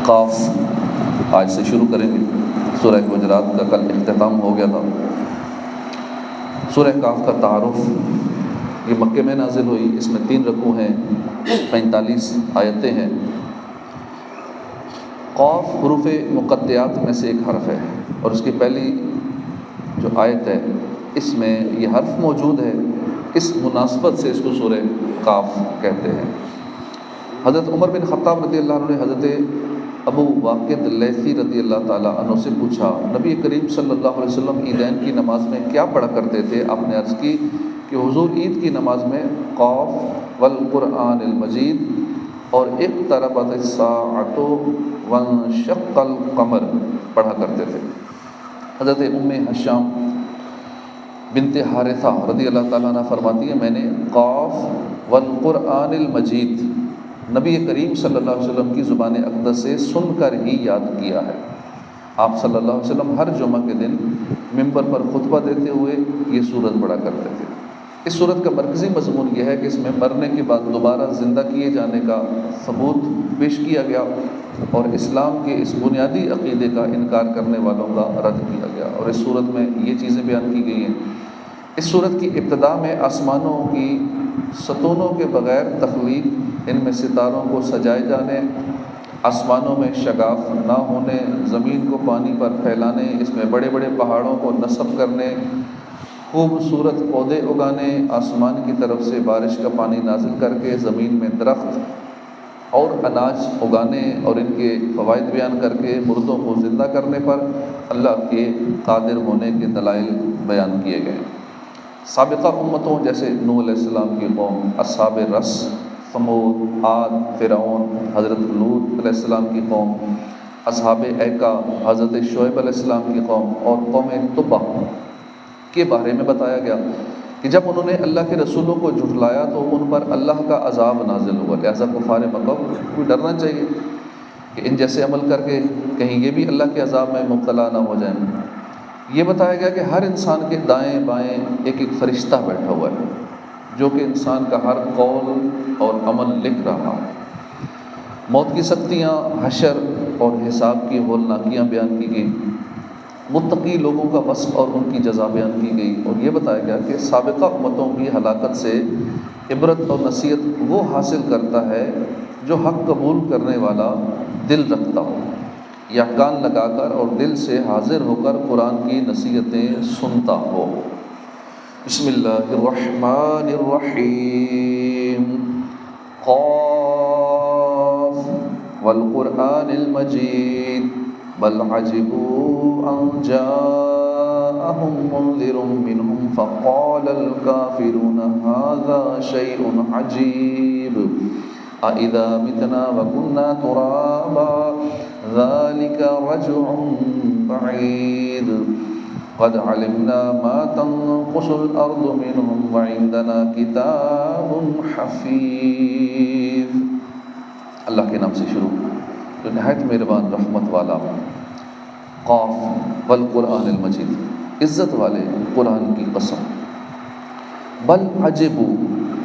قاف آج سے شروع کریں گے۔ سورہ حجرات کا کل اختتام ہو گیا تھا۔ سورہ قاف کا تعارف یہ مکے میں نازل ہوئی، اس میں 3 رکوع ہیں، 45 آیتیں ہیں۔ قاف حروف مقطعات میں سے ایک حرف ہے اور اس کی پہلی جو آیت ہے اس میں یہ حرف موجود ہے، اس مناسبت سے اس کو سورہ قاف کہتے ہیں۔ حضرت عمر بن خطاب رضی اللہ عنہ نے حضرت ابو واقد لیثی رضی اللہ تعالیٰ عنہ سے پوچھا، نبی کریم صلی اللہ علیہ وسلم عیدین کی نماز میں کیا پڑھا کرتے تھے؟ آپ نے عرض کی کہ حضور عید کی نماز میں قاف والقرآن المجید اور اقتربت الساعۃ وانشق القمر پڑھا کرتے تھے۔ حضرت ام حشام بنت حارثہ رضی اللہ تعالیٰ عنہ فرماتی ہے، میں نے قاف والقرآن المجید نبی کریم صلی اللہ علیہ وسلم کی زبان اقدس سے سن کر ہی یاد کیا ہے۔ آپ صلی اللہ علیہ وسلم ہر جمعہ کے دن ممبر پر خطبہ دیتے ہوئے یہ سورت پڑھا کرتے تھے۔ اس سورت کا مرکزی مضمون یہ ہے کہ اس میں مرنے کے بعد دوبارہ زندہ کیے جانے کا ثبوت پیش کیا گیا اور اسلام کے اس بنیادی عقیدے کا انکار کرنے والوں کا رد کیا گیا، اور اس سورت میں یہ چیزیں بیان کی گئی ہیں۔ اس سورت کی ابتدا میں آسمانوں کی ستونوں کے بغیر تخلیق، ان میں ستاروں کو سجائے جانے، آسمانوں میں شگاف نہ ہونے، زمین کو پانی پر پھیلانے، اس میں بڑے بڑے پہاڑوں کو نصب کرنے، خوبصورت پودے اگانے، آسمان کی طرف سے بارش کا پانی نازل کر کے زمین میں درخت اور اناج اگانے اور ان کے فوائد بیان کر کے مردوں کو زندہ کرنے پر اللہ کے قادر ہونے کے دلائل بیان کیے گئے۔ سابقہ امتوں جیسے نوح علیہ السلام کی قوم، اصحاب رس، ثمود، عاد، فرعون، حضرت لوط علیہ السلام کی قوم، اصحاب ایکا، حضرت شعیب علیہ السلام کی قوم اور قوم تبع کے بارے میں بتایا گیا کہ جب انہوں نے اللہ کے رسولوں کو جھٹلایا تو ان پر اللہ کا عذاب نازل ہوا، لہذا کفار مکہ کو ڈرنا چاہیے کہ ان جیسے عمل کر کے کہیں یہ بھی اللہ کے عذاب میں مبتلا نہ ہو جائیں۔ یہ بتایا گیا کہ ہر انسان کے دائیں بائیں ایک ایک فرشتہ بیٹھا ہوا ہے جو کہ انسان کا ہر قول اور عمل لکھ رہا ہے۔ موت کی سختیاں، حشر اور حساب کی ہولناکیاں بیان کی گئی، متقی لوگوں کا وصف اور ان کی جزا بیان کی گئی، اور یہ بتایا گیا کہ سابقہ امتوں کی ہلاکت سے عبرت اور نصیحت وہ حاصل کرتا ہے جو حق قبول کرنے والا دل رکھتا ہو یا کان لگا کر اور دل سے حاضر ہو کر قرآن کی نصیحتیں سنتا ہو۔ بسم اللہ الرحمن الرحیم، قاف والقرآن المجید بل عجبوا ان جاءهم منذر منهم فقال الكافرون هذا شيء عجيب أَإِذَا مِتْنَا وَكُنَّا تُرَابًا ذَلِكَ رَجْعٌ بَعِيدٌ قَدْ عَلِمْنَا مَا تَنقُصُ الْأَرْضُ مِنْهُمْ وَعِندَنَا كِتَابٌ حَفِيظٌ۔ اللہ کے نام سے شروع جو نہایت مہربان رحمت والا۔ قاف والقرآن المجید، عزت والے قرآن کی قسم۔ بل عجبوا،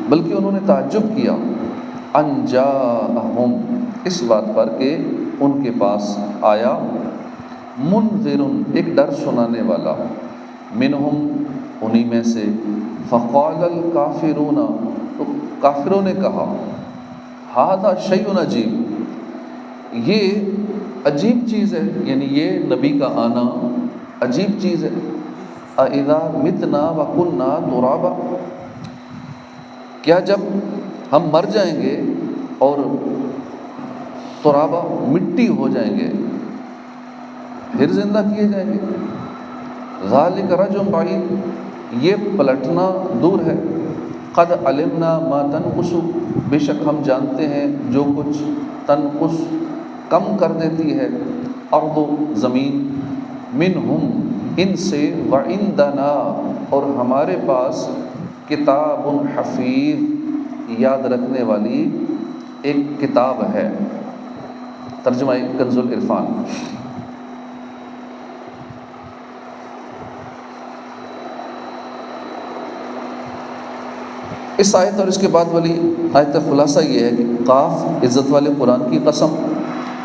بلکہ انہوں نے تعجب کیا، ان جاءہم، اس بات پر کہ ان کے پاس آیا، منذر، ایک ڈر سنانے والا، منہم، انہی میں سے، فقال الکافرون، تو کافروں نے کہا، ھذا شیء عجیب، یہ عجیب چیز ہے، یعنی یہ نبی کا آنا عجیب چیز ہے۔ اذا متنا وکنا ترابا، کیا جب ہم مر جائیں گے اور ترابا، مٹی ہو جائیں گے، پھر زندہ کیے جائیں گے؟ ذالک رجع بعید، یہ پلٹنا دور ہے۔ قد علمنا ما تنقص، بے شک ہم جانتے ہیں جو کچھ تنقص، کم کر دیتی ہے، ارض، زمین، منہم، ان سے، وعندنا، اور ہمارے پاس، کتاب حفیظ، یاد رکھنے والی ایک کتاب ہے۔ ترجمہ کنز العرفان۔ اس آیت اور اس کے بعد والی آیت کا خلاصہ یہ ہے کہ قاف عزت والے قرآن کی قسم،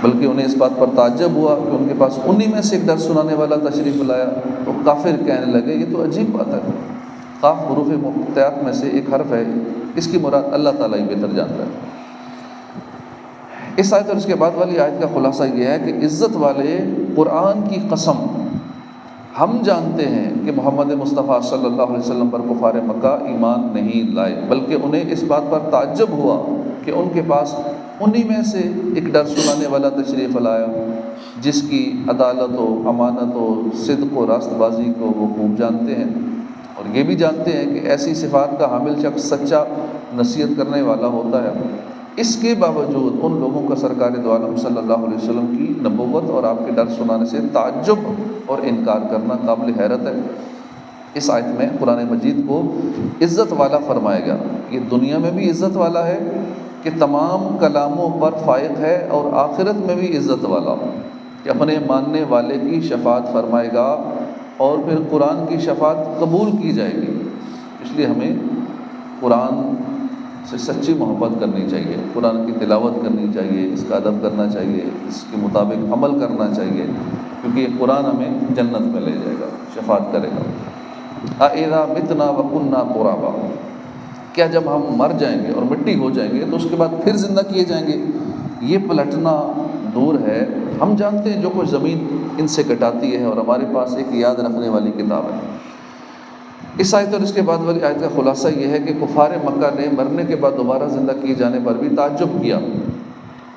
بلکہ انہیں اس بات پر تعجب ہوا کہ ان کے پاس انہی میں سے ایک ڈر سنانے والا تشریف لایا، تو کافر کہنے لگے یہ تو عجیب بات ہے، قاف حروف مقطعات میں سے ایک حرف ہے، اس کی مراد اللہ تعالیٰ ہی بہتر جانتا ہے۔ اس آیت اور اس کے بعد والی آیت کا خلاصہ یہ ہے کہ عزت والے قرآن کی قسم ہم جانتے ہیں کہ محمد مصطفیٰ صلی اللہ علیہ وسلم پر کفار مکہ ایمان نہیں لائے، بلکہ انہیں اس بات پر تعجب ہوا کہ ان کے پاس انہی میں سے ایک ڈر سنانے والا تشریف لایا جس کی عدالت و امانت و صدق و راست بازی کو وہ خوب جانتے ہیں، اور یہ بھی جانتے ہیں کہ ایسی صفات کا حامل شخص سچا نصیحت کرنے والا ہوتا ہے۔ اس کے باوجود ان لوگوں کا سرکار دو عالم صلی اللہ علیہ وسلم کی نبوت اور آپ کے ڈر سنانے سے تعجب اور انکار کرنا قابل حیرت ہے۔ اس آیت میں قرآن مجید کو عزت والا فرمایا گیا، یہ دنیا میں بھی عزت والا ہے کہ تمام کلاموں پر فائق ہے، اور آخرت میں بھی عزت والا کہ اپنے ماننے والے کی شفاعت فرمائے گا اور پھر قرآن کی شفاعت قبول کی جائے گی۔ اس لیے ہمیں قرآن سے سچی محبت کرنی چاہیے، قرآن کی تلاوت کرنی چاہیے، اس کا ادب کرنا چاہیے، اس کے مطابق عمل کرنا چاہیے، کیونکہ یہ قرآن ہمیں جنت میں لے جائے گا، شفاعت کرے گا۔ اَإِذَا مِتْنَا وَكُنَّا تُرَابًا، کیا جب ہم مر جائیں گے اور مٹی ہو جائیں گے تو اس کے بعد پھر زندہ کیے جائیں گے؟ یہ پلٹنا دور ہے، ہم جانتے ہیں جو کچھ زمین ان سے کٹاتی ہے، اور ہمارے پاس ایک یاد رکھنے والی کتاب ہے۔ اس آیت اور اس کے بعد والی آیت کا خلاصہ یہ ہے کہ کفار مکہ نے مرنے کے بعد دوبارہ زندہ کیے جانے پر بھی تعجب کیا،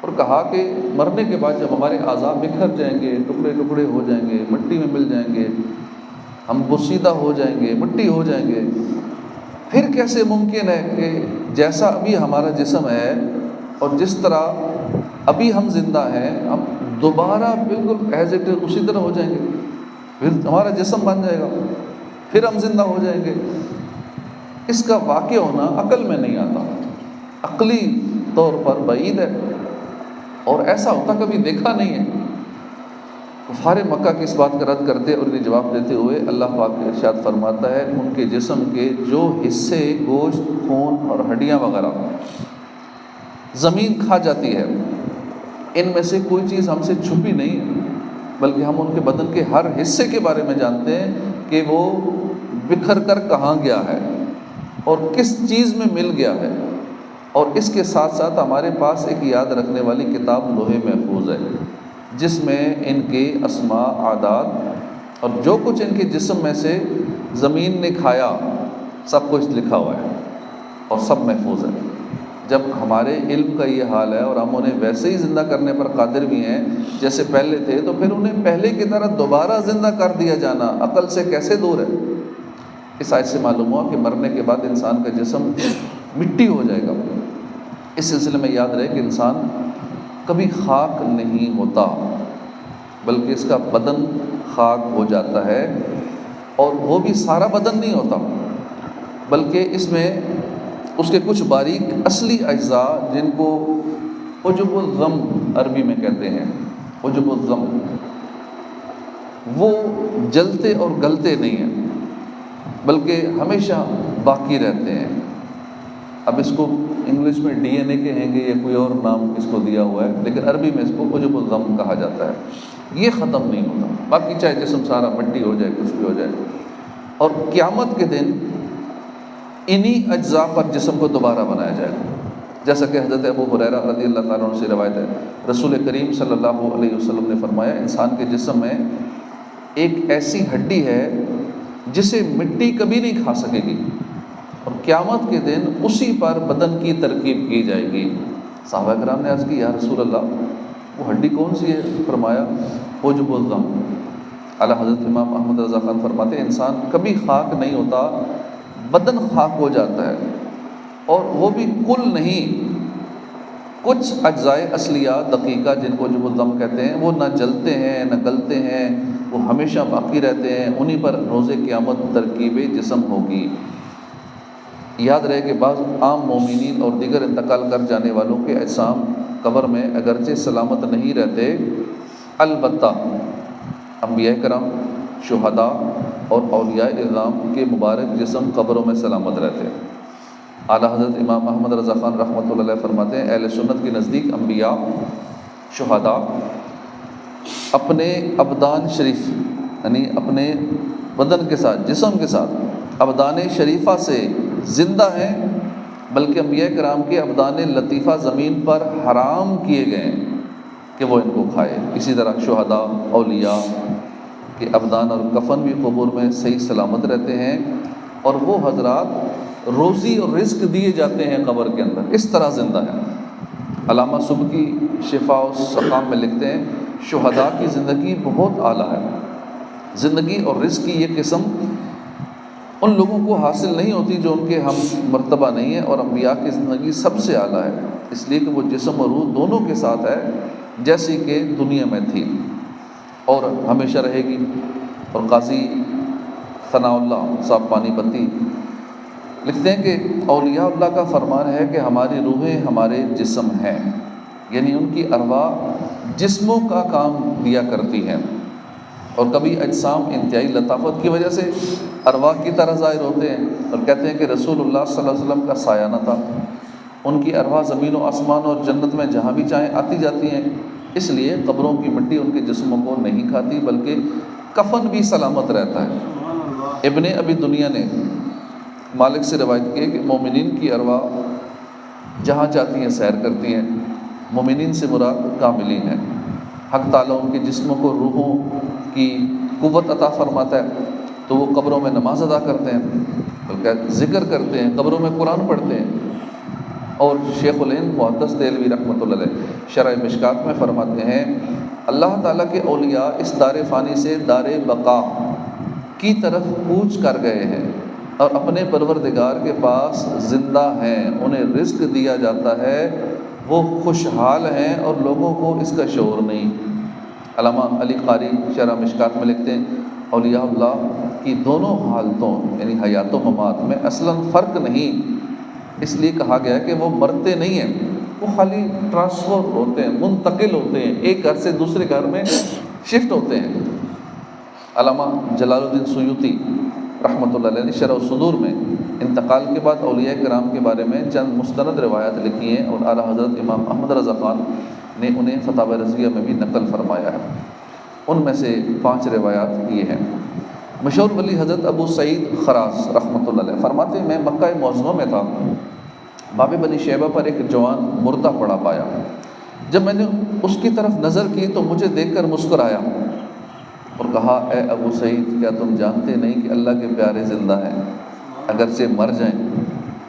اور کہا کہ مرنے کے بعد جب ہمارے اعضاء بکھر جائیں گے، ٹکڑے ٹکڑے ہو جائیں گے، مٹی میں مل جائیں گے، ہم بوسیدہ ہو جائیں گے، مٹی ہو جائیں گے، پھر کیسے ممکن ہے کہ جیسا ابھی ہمارا جسم ہے اور جس طرح ابھی ہم زندہ ہیں، ہم دوبارہ بالکل ایز اٹ از اسی طرح ہو جائیں گے، پھر ہمارا جسم بن جائے گا، پھر ہم زندہ ہو جائیں گے؟ اس کا واقع ہونا عقل میں نہیں آتا، عقلی طور پر بعید ہے، اور ایسا ہوتا کبھی دیکھا نہیں ہے۔ کفار مکہ کی اس بات کا رد کرتے اور انہیں جواب دیتے ہوئے اللہ پاک ارشاد فرماتا ہے ان کے جسم کے جو حصے گوشت، خون اور ہڈیاں وغیرہ زمین کھا جاتی ہے، ان میں سے کوئی چیز ہم سے چھپی نہیں ہے، بلکہ ہم ان کے بدن کے ہر حصے کے بارے میں جانتے ہیں کہ وہ بکھر کر کہاں گیا ہے اور کس چیز میں مل گیا ہے، اور اس کے ساتھ ساتھ ہمارے پاس ایک یاد رکھنے والی کتاب لوح محفوظ ہے جس میں ان کے اسماء، اعداد اور جو کچھ ان کے جسم میں سے زمین نے کھایا سب کچھ لکھا ہوا ہے اور سب محفوظ ہے۔ جب ہمارے علم کا یہ حال ہے اور ہم انہیں ویسے ہی زندہ کرنے پر قادر بھی ہیں جیسے پہلے تھے، تو پھر انہیں پہلے کی طرح دوبارہ زندہ کر دیا جانا عقل سے کیسے دور ہے؟ اس آیت سے معلوم ہوا کہ مرنے کے بعد انسان کا جسم مٹی ہو جائے گا۔ اس سلسلے میں یاد رہے کہ انسان کبھی خاک نہیں ہوتا، بلکہ اس کا بدن خاک ہو جاتا ہے، اور وہ بھی سارا بدن نہیں ہوتا، بلکہ اس میں اس کے کچھ باریک اصلی اجزاء جن کو عجب الضم عربی میں کہتے ہیں، عجب الضم، وہ جلتے اور گلتے نہیں ہیں بلکہ ہمیشہ باقی رہتے ہیں۔ اب اس کو انگلش میں ڈی این اے کہیں گے یا کوئی اور نام اس کو دیا ہوا ہے، لیکن عربی میں اس کو عجب الضم کہا جاتا ہے۔ یہ ختم نہیں ہوتا، باقی چاہے جسم سارا مٹی ہو جائے، کچھ بھی ہو جائے، اور قیامت کے دن انہی اجزاء پر جسم کو دوبارہ بنایا جائے گا، جیسا کہ حضرت ابو ہریرہ رضی اللہ تعالیٰ عنہ سے روایت ہے، رسول کریم صلی اللہ علیہ وسلم نے فرمایا انسان کے جسم میں ایک ایسی ہڈی ہے جسے مٹی کبھی نہیں کھا سکے گی، اور قیامت کے دن اسی پر بدن کی ترکیب کی جائے گی۔ صحابہ کرام نے عرض کی یا رسول اللہ وہ ہڈی کون سی ہے؟ فرمایا عجب الضم۔ اعلیٰ حضرت امام احمد رضا خان فرماتے ہیں انسان کبھی خاک نہیں ہوتا، بدن خاک ہو جاتا ہے، اور وہ بھی کل نہیں، کچھ اجزائے اصلیہ دقیقہ جن کو عجب الضم کہتے ہیں وہ نہ جلتے ہیں نہ گلتے ہیں، وہ ہمیشہ باقی رہتے ہیں، انہی پر روز قیامت ترکیب جسم ہوگی۔ یاد رہے کہ بعض عام مومنین اور دیگر انتقال کر جانے والوں کے اجسام قبر میں اگرچہ سلامت نہیں رہتے، البتہ انبیاء کرام، شہداء اور اولیاء اعظام کے مبارک جسم قبروں میں سلامت رہتے ہیں۔ اعلیٰ حضرت امام احمد رضا خان رحمۃ اللہ علیہ فرماتے ہیں اہل سنت کے نزدیک انبیاء شہداء اپنے ابدان شریف یعنی اپنے بدن کے ساتھ، جسم کے ساتھ ابدان شریفہ سے زندہ ہیں، بلکہ انبیاء کرام کے ابدان لطیفہ زمین پر حرام کیے گئے ہیں کہ وہ ان کو کھائے۔ اسی طرح شہداء، اولیاء کے ابدان اور کفن بھی قبور میں صحیح سلامت رہتے ہیں، اور وہ حضرات روزی اور رزق دیے جاتے ہیں قبر کے اندر، اس طرح زندہ ہیں۔ علامہ سبکی شفاء و سقام میں لکھتے ہیں شہداء کی زندگی بہت اعلیٰ ہے۔ زندگی اور رزق کی یہ قسم ان لوگوں کو حاصل نہیں ہوتی جو ان کے ہم مرتبہ نہیں ہیں، اور انبیاء کی زندگی سب سے اعلیٰ ہے، اس لیے کہ وہ جسم اور روح دونوں کے ساتھ ہے، جیسی کہ دنیا میں تھی اور ہمیشہ رہے گی۔ اور قاضی ثناء اللہ صاحب پانی پتی لکھتے ہیں کہ اولیاء اللہ کا فرمان ہے کہ ہماری روحیں ہمارے جسم ہیں، یعنی ان کی ارواح جسموں کا کام دیا کرتی ہیں، اور کبھی اجسام انتہائی لطافت کی وجہ سے ارواح کی طرح ظاہر ہوتے ہیں، اور کہتے ہیں کہ رسول اللہ صلی اللہ علیہ وسلم کا سایہ نہ تھا، ان کی ارواح زمین و آسمان اور جنت میں جہاں بھی چاہیں آتی جاتی ہیں، اس لیے قبروں کی مٹی ان کے جسموں کو نہیں کھاتی، بلکہ کفن بھی سلامت رہتا ہے۔ ابن ابی دنیا نے مالک سے روایت کی ہے کہ مومنین کی ارواح جہاں چاہتی ہیں سیر کرتی ہیں، مومنین سے مراد کاملین ہیں۔ حق تعالیٰ ان کے جسموں کو روحوں کی قوت عطا فرماتا ہے، تو وہ قبروں میں نماز ادا کرتے ہیں، بلکہ ذکر کرتے ہیں، قبروں میں قرآن پڑھتے ہیں۔ اور شیخ الہند محدث دہلوی رحمۃ اللہ علیہ شرح مشکات میں فرماتے ہیں اللہ تعالیٰ کے اولیاء اس دار فانی سے دار بقا کی طرف کوچ کر گئے ہیں، اور اپنے پروردگار کے پاس زندہ ہیں، انہیں رزق دیا جاتا ہے، وہ خوشحال ہیں، اور لوگوں کو اس کا شعور نہیں۔ علامہ علی قاری شرح مشکات میں لکھتے ہیں اولیاء اللہ کی دونوں حالتوں یعنی حیات و ممات میں اصلاً فرق نہیں، اس لیے کہا گیا کہ وہ مرتے نہیں ہیں، وہ خالی ٹرانسفر ہوتے ہیں، منتقل ہوتے ہیں، ایک گھر سے دوسرے گھر میں شفٹ ہوتے ہیں۔ علامہ جلال الدین سیوطی رحمۃ اللہ علیہ نے شرح الصدور میں انتقال کے بعد اولیاء کرام کے بارے میں چند مستند روایات لکھی ہیں، اور اعلیٰ حضرت امام احمد رضا خان نے انہیں فتاوی رضویہ میں بھی نقل فرمایا ہے۔ ان میں سے 5 روایات یہ ہیں۔ مشہور ولی حضرت ابو سعید خراز رحمۃ اللہ علیہ فرماتے ہیں میں مکہ معظمہ میں تھا، باب بنی شیبہ پر ایک جوان مردہ پڑا پایا، جب میں نے اس کی طرف نظر کی تو مجھے دیکھ کر مسکرایا اور کہا اے ابو سعید کیا تم جانتے نہیں کہ اللہ کے پیارے زندہ ہیں، اگرچہ مر جائیں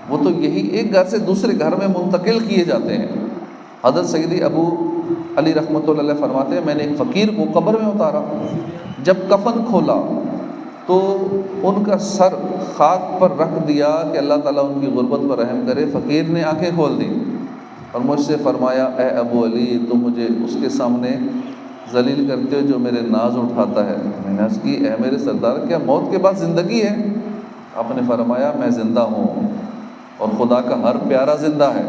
وہ تو یہی ایک گھر سے دوسرے گھر میں منتقل کیے جاتے ہیں۔ حضرت سیدی ابو علی رحمۃ اللہ علیہ فرماتے ہیں میں نے ایک فقیر کو قبر میں اتارا، جب کفن کھولا تو ان کا سر خاک پر رکھ دیا کہ اللہ تعالیٰ ان کی غربت پر رحم کرے۔ فقیر نے آنکھیں کھول دیں اور مجھ سے فرمایا اے ابو علی تم مجھے اس کے سامنے ذلیل کرتے ہو جو میرے ناز اٹھاتا ہے۔ میں نے عرض کی اے میرے سردار کیا موت کے بعد زندگی ہے؟ آپ نے فرمایا میں زندہ ہوں اور خدا کا ہر پیارا زندہ ہے،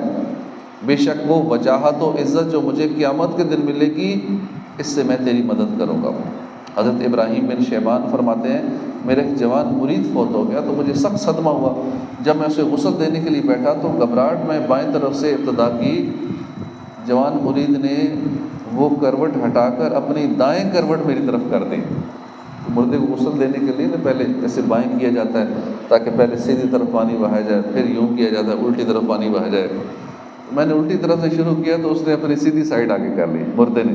بے شک وہ وجاہت و عزت جو مجھے قیامت کے دن ملے گی اس سے میں تیری مدد کروں گا۔ حضرت ابراہیم بن شیبان فرماتے ہیں میرا ایک جوان مرید فوت ہو گیا تو مجھے سخت صدمہ ہوا، جب میں اسے غسل دینے کے لیے بیٹھا تو گھبراہٹ میں بائیں طرف سے ابتدا کی، جوان مرید نے وہ کروٹ ہٹا کر اپنی دائیں کروٹ میری طرف کر دی۔ مردے کو غسل دینے کے لیے پہلے ایسے بائیں کیا جاتا ہے تاکہ پہلے سیدھی طرف پانی بہایا جائے، پھر یوں کیا جاتا ہے الٹی طرف پانی بہایا جائے۔ میں نے الٹی طرف سے شروع کیا تو اس نے اپنی سیدھی سائڈ آگے کر لی مردے نے۔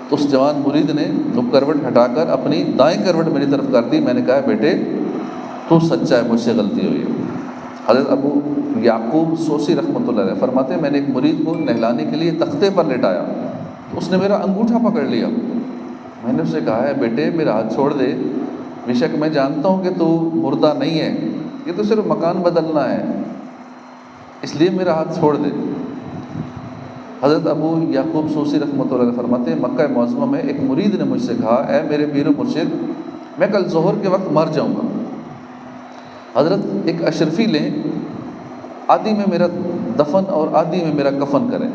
تو اس جوان مرید نے وہ کروٹ ہٹا کر اپنی دائیں کروٹ میری طرف کر دی۔ میں نے کہا بیٹے تو سچا ہے، مجھ سے غلطی ہوئی ہے۔ حضرت ابو یعقوب سوسی رحمۃ اللہ علیہ فرماتے ہیں میں نے ایک مرید کو نہلانے کے لیے تختے پر لٹایا تو اس نے میرا انگوٹھا پکڑ لیا۔ میں نے اسے کہا ہے بیٹے میرا ہاتھ چھوڑ دے، بے شک میں جانتا ہوں کہ تو مردہ نہیں ہے، یہ تو صرف مکان بدلنا ہے، اس لیے میرا ہاتھ چھوڑ دے۔ حضرت ابو یعقوب سوسی رحمۃ اللہ علیہ فرماتے ہیں مکہ معظمہ میں ایک مرید نے مجھ سے کہا اے میرے پیر و مرشد میں کل ظہر کے وقت مر جاؤں گا، حضرت ایک اشرفی لیں، آدھی میں میرا دفن اور آدھی میں میرا کفن کریں۔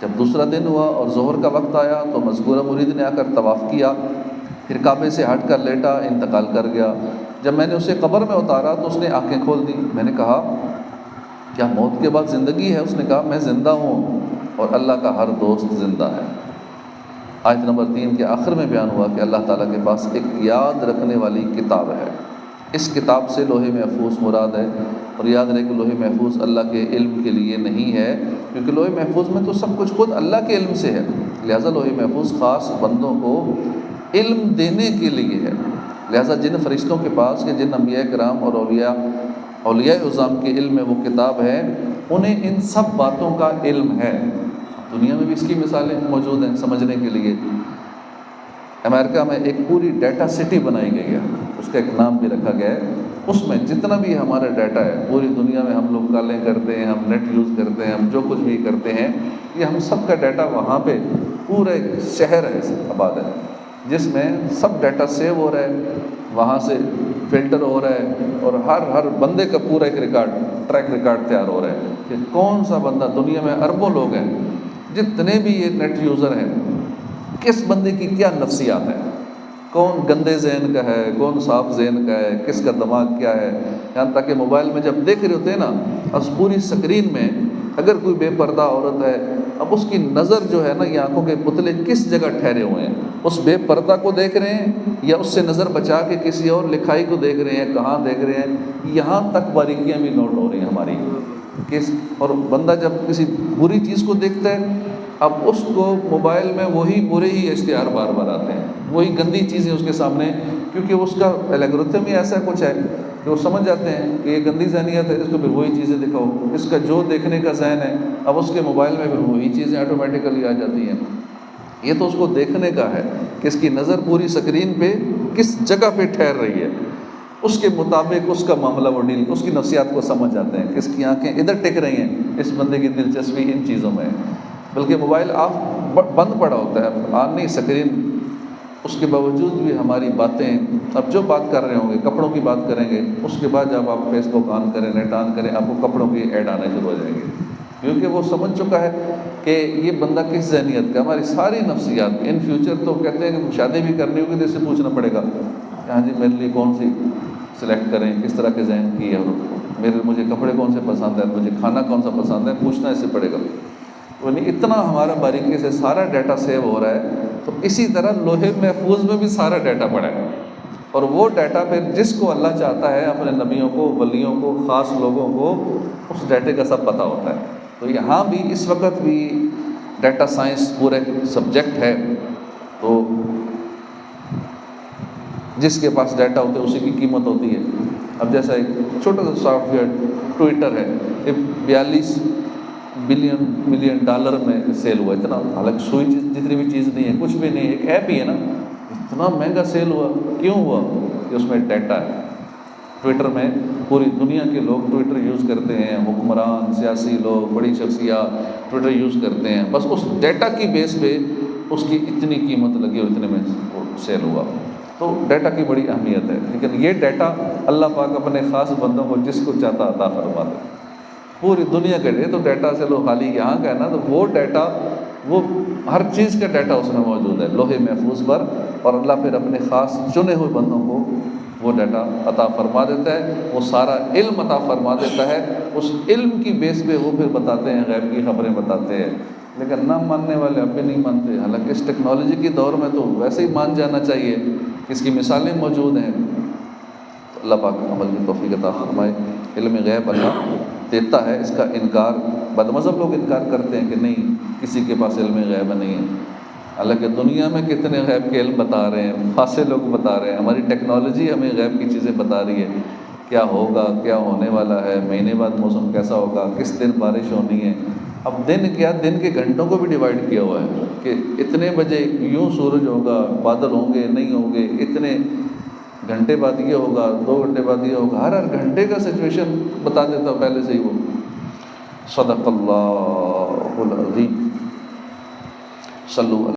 جب دوسرا دن ہوا اور ظہر کا وقت آیا تو مذکورہ مرید نے آ کر طواف کیا، پھر کعبے سے ہٹ کر لیٹا، انتقال کر گیا۔ جب میں نے اسے قبر میں اتارا تو اس نے آنکھیں کھول دی۔ میں نے کہا کیا موت کے بعد زندگی ہے؟ اس نے کہا میں زندہ ہوں اور اللہ کا ہر دوست زندہ ہے۔ آیت نمبر 3 کے آخر میں بیان ہوا کہ اللہ تعالیٰ کے پاس ایک یاد رکھنے والی کتاب ہے۔ اس کتاب سے لوح محفوظ مراد ہے، اور یاد رہے کہ لوح محفوظ اللہ کے علم کے لیے نہیں ہے، کیونکہ لوح محفوظ میں تو سب کچھ خود اللہ کے علم سے ہے، لہٰذا لوح محفوظ خاص بندوں کو علم دینے کے لیے ہے۔ لہٰذا جن فرشتوں کے پاس کہ جن انبیاء کرام اور اولیاء اعظام کے علم میں وہ کتاب ہے، انہیں ان سب باتوں کا علم ہے۔ دنیا میں بھی اس کی مثالیں موجود ہیں سمجھنے کے لیے۔ امریکہ میں ایک پوری ڈیٹا سٹی بنائی گئی ہے، اس کا ایک نام بھی رکھا گیا ہے۔ اس میں جتنا بھی ہمارا ڈیٹا ہے پوری دنیا میں، ہم لوگ کالیں کرتے ہیں، ہم نیٹ یوز کرتے ہیں، ہم جو کچھ بھی کرتے ہیں، یہ ہم سب کا ڈیٹا وہاں پہ پورا ایک شہر ہے آباد ہے، جس میں سب ڈیٹا سیو ہو رہا ہے، وہاں سے فلٹر ہو رہا ہے، اور ہر بندے کا پورا ایک ٹریک ریکارڈ تیار ہو رہا ہے کہ کون سا بندہ، دنیا میں اربوں لوگ ہیں، جتنے بھی یہ نیٹ یوزر ہیں، کس بندے کی کیا نفسیات ہے، کون گندے ذہن کا ہے، کون صاف ذہن کا ہے، کس کا دماغ کیا ہے۔ یہاں تک کہ موبائل میں جب دیکھ رہے ہوتے ہیں نا، اس پوری سکرین میں اگر کوئی بے پردہ عورت ہے، اب اس کی نظر جو ہے نا، یہ آنکھوں کے پتلے کس جگہ ٹھہرے ہوئے ہیں، اس بے پردہ کو دیکھ رہے ہیں یا اس سے نظر بچا کے کسی اور لکھائی کو دیکھ رہے ہیں، کہاں دیکھ رہے ہیں، یہاں تک باریکیاں بھی نوٹ ہو رہی ہیں ہماری۔ اور بندہ جب کسی بری چیز کو دیکھتا ہے، اب اس کو موبائل میں وہی برے ہی اشتہار بار بار آتے ہیں، وہی گندی چیزیں اس کے سامنے، کیونکہ اس کا الگورتھم ہی ایسا کچھ ہے کہ وہ سمجھ جاتے ہیں کہ یہ گندی ذہنیت ہے، اس کو پھر وہی چیزیں دکھاؤ، اس کا جو دیکھنے کا ذہن ہے اب اس کے موبائل میں پھر وہی چیزیں آٹومیٹیکلی آ جاتی ہیں۔ یہ تو اس کو دیکھنے کا ہے کہ اس کی نظر پوری سکرین پہ کس جگہ پہ ٹھہر رہی ہے، اس کے مطابق اس کا معاملہ وہ ڈیل، اس کی نفسیات کو سمجھ جاتے ہیں کہ اس کی آنکھیں ادھر ٹک رہی ہیں، اس بندے کی دلچسپی ان چیزوں میں ہے، بلکہ موبائل آف بند پڑا ہوتا ہے، آن نہیں سکرین، اس کے باوجود بھی ہماری باتیں، اب جو بات کر رہے ہوں گے، کپڑوں کی بات کریں گے، اس کے بعد جب آپ فیس بک آن کریں، نیٹ آن کریں، آپ کو کپڑوں کی ایڈ آنے شروع ہو جائیں گے، کیونکہ وہ سمجھ چکا ہے کہ یہ بندہ کس ذہنیت کا۔ ہماری ساری نفسیات ان فیوچر تو کہتے ہیں کہ شادی بھی کرنی ہوگی تو اس سے پوچھنا پڑے گا کہ ہاں جی میرے لیے کون سی سلیکٹ کریں، کس طرح کے ذہن کی ہے، مجھے کپڑے کون سے پسند ہیں، مجھے کھانا کون سا پسند ہے، پوچھنا اس سے پڑے گا۔ یعنی اتنا ہمارا باریکی سے سارا ڈیٹا سیو ہو رہا ہے، تو اسی طرح لوح محفوظ میں بھی سارا ڈیٹا پڑا ہے، اور وہ ڈیٹا پھر جس کو اللہ چاہتا ہے اپنے نبیوں کو، ولیوں کو، خاص لوگوں کو اس ڈیٹے کا سب پتہ ہوتا ہے۔ تو یہاں بھی اس وقت بھی ڈیٹا سائنس پورے سبجیکٹ ہے، تو جس کے پاس ڈیٹا ہوتا ہے اسی کی قیمت ہوتی ہے۔ اب جیسا ایک چھوٹا سا سافٹ ویئر ٹویٹر ہے، یہ 42 ملین ڈالر میں سیل ہوا، اتنا، حالانکہ سوئی جتنی بھی چیز نہیں ہے، کچھ بھی نہیں ہے، ایک ایپ ہی ہے نا، اتنا مہنگا سیل ہوا، کیوں ہوا؟ کہ اس میں ڈیٹا ہے۔ ٹویٹر میں پوری دنیا کے لوگ ٹویٹر یوز کرتے ہیں، حکمران، سیاسی لوگ، بڑی شخصیات ٹویٹر یوز کرتے ہیں، بس اس ڈیٹا کی بیس پہ اس کی اتنی قیمت لگی اور اتنے میں وہ سیل ہوا۔ تو ڈیٹا کی بڑی اہمیت ہے، لیکن یہ ڈیٹا اللہ پاک اپنے خاص بندوں کو جس کو چاہتا عطا فرماتا ہے۔ پوری دنیا کا تو ڈیٹا سے لو خالی یہاں کا ہے نا، تو وہ ڈیٹا، وہ ہر چیز کا ڈیٹا اس میں موجود ہے لوح محفوظ پر، اور اللہ پھر اپنے خاص چنے ہوئے بندوں کو وہ ڈیٹا عطا فرما دیتا ہے، وہ سارا علم عطا فرما دیتا ہے، اس علم کی بیس پہ وہ پھر بتاتے ہیں، غیب کی خبریں بتاتے ہیں۔ لیکن نہ ماننے والے اب بھی نہیں مانتے، حالانکہ اس ٹیکنالوجی کے دور میں تو ویسے ہی مان جانا چاہیے، اس کی مثالیں موجود ہیں۔ تو اللہ پاک عمل کی توفیق عطا فرمائے۔ علم غیب اللہ دیتا ہے، اس کا انکار بد مذہب لوگ انکار کرتے ہیں کہ نہیں کسی کے پاس علم غیب نہیں ہے، حالانکہ دنیا میں کتنے غیب کے علم بتا رہے ہیں، خاصے لوگ بتا رہے ہیں، ہماری ٹیکنالوجی ہمیں غیب کی چیزیں بتا رہی ہے، کیا ہوگا، کیا ہونے والا ہے، مہینے بعد موسم کیسا ہوگا، کس دن بارش ہونی ہے۔ اب دن کیا، دن کے گھنٹوں کو بھی ڈیوائڈ کیا ہوا ہے کہ اتنے بجے یوں سورج ہوگا، بادل ہوں گے نہیں ہوں گے، اتنے گھنٹے بعد یہ ہوگا، 2 گھنٹے بعد یہ ہوگا، ہر گھنٹے کا سچویشن بتا دیتا پہلے سے ہی وہ۔ صدق اللہ العظیم۔ صلو